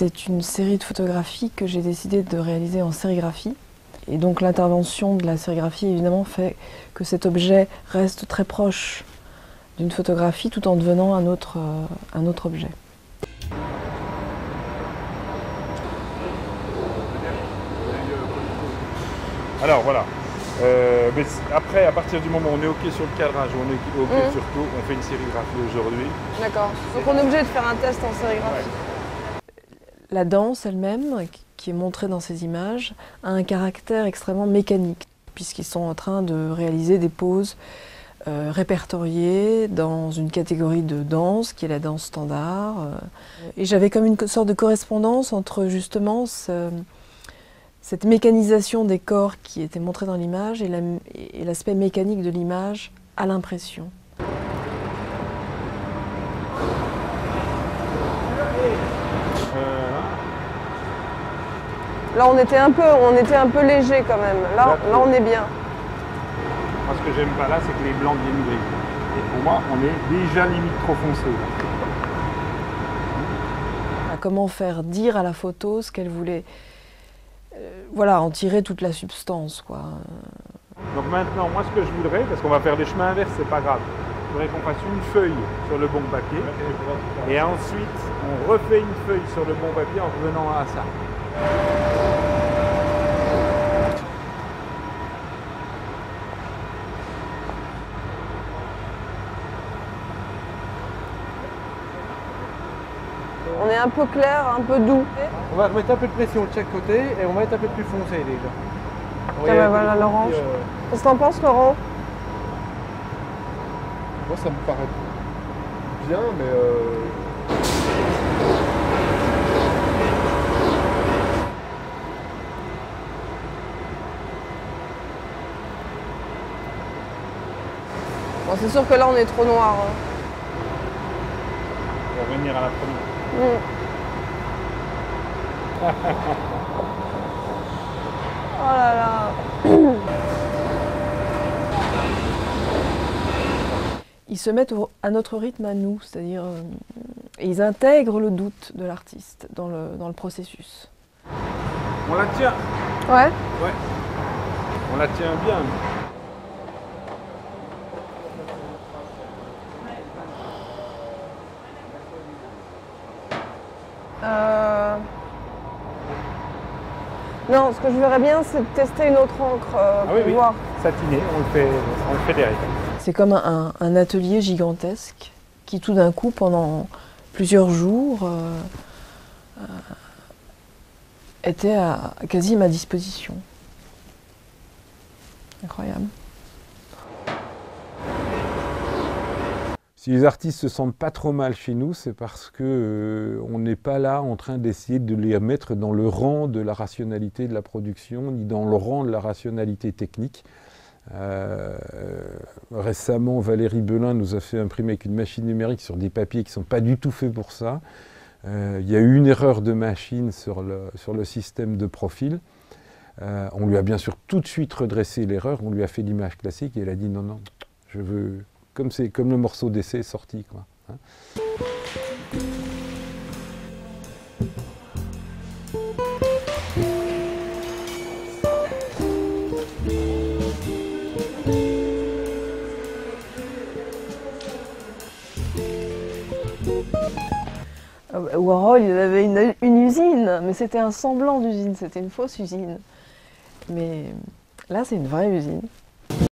C'est une série de photographies que j'ai décidé de réaliser en sérigraphie. Et donc l'intervention de la sérigraphie évidemment fait que cet objet reste très proche d'une photographie tout en devenant un autre objet. Alors voilà. Mais après, à partir du moment où on est OK sur le cadrage, où on est OK sur tout, on fait une sérigraphie aujourd'hui. D'accord. Donc on est obligé de faire un test en sérigraphie. Ouais. La danse elle-même, qui est montrée dans ces images, a un caractère extrêmement mécanique, puisqu'ils sont en train de réaliser des poses répertoriées dans une catégorie de danse, qui est la danse standard. Et j'avais comme une sorte de correspondance entre justement cette mécanisation des corps qui était montrée dans l'image et l'aspect mécanique de l'image à l'impression. Là on était un peu léger quand même. Là on est bien. Moi ce que j'aime pas là, c'est que les blancs deviennent gris. Et pour moi, on est déjà limite trop foncé. Comment faire dire à la photo ce qu'elle voulait. Voilà, en tirer toute la substance, quoi. Donc maintenant, moi ce que je voudrais, parce qu'on va faire des chemins inverses, c'est pas grave. Je voudrais qu'on fasse une feuille sur le bon papier. Et ensuite, on refait une feuille sur le bon papier en revenant à ça. On est un peu clair, un peu doux. On va mettre un peu de pression de chaque côté et on va être un peu plus foncé déjà. Tiens, ben voilà l'orange. Qu'est-ce que t'en penses, Laurent? Moi ça me paraît bien, mais Bon, c'est sûr que là on est trop noir. Hein. On va revenir à la première. Oh là là. Ils se mettent à notre rythme à nous, c'est-à-dire ils intègrent le doute de l'artiste dans le processus. On la tient. Ouais. Ouais. On la tient bien. Non, ce que je verrais bien, c'est de tester une autre encre pour voir. Satiné, on le fait derrière. C'est comme un atelier gigantesque qui tout d'un coup, pendant plusieurs jours, était quasi à ma disposition. Incroyable. Si les artistes se sentent pas trop mal chez nous, c'est parce que on n'est pas là en train d'essayer de les mettre dans le rang de la rationalité de la production, ni dans le rang de la rationalité technique. Récemment, Valérie Belin nous a fait imprimer avec une machine numérique sur des papiers qui ne sont pas du tout faits pour ça. Il y a eu une erreur de machine sur le système de profil. On lui a bien sûr tout de suite redressé l'erreur, on lui a fait l'image classique et elle a dit non, non, je veux... Comme le morceau d'essai est sorti, quoi. Hein. Warhol, il avait une usine, mais c'était un semblant d'usine, c'était une fausse usine. Mais là, c'est une vraie usine.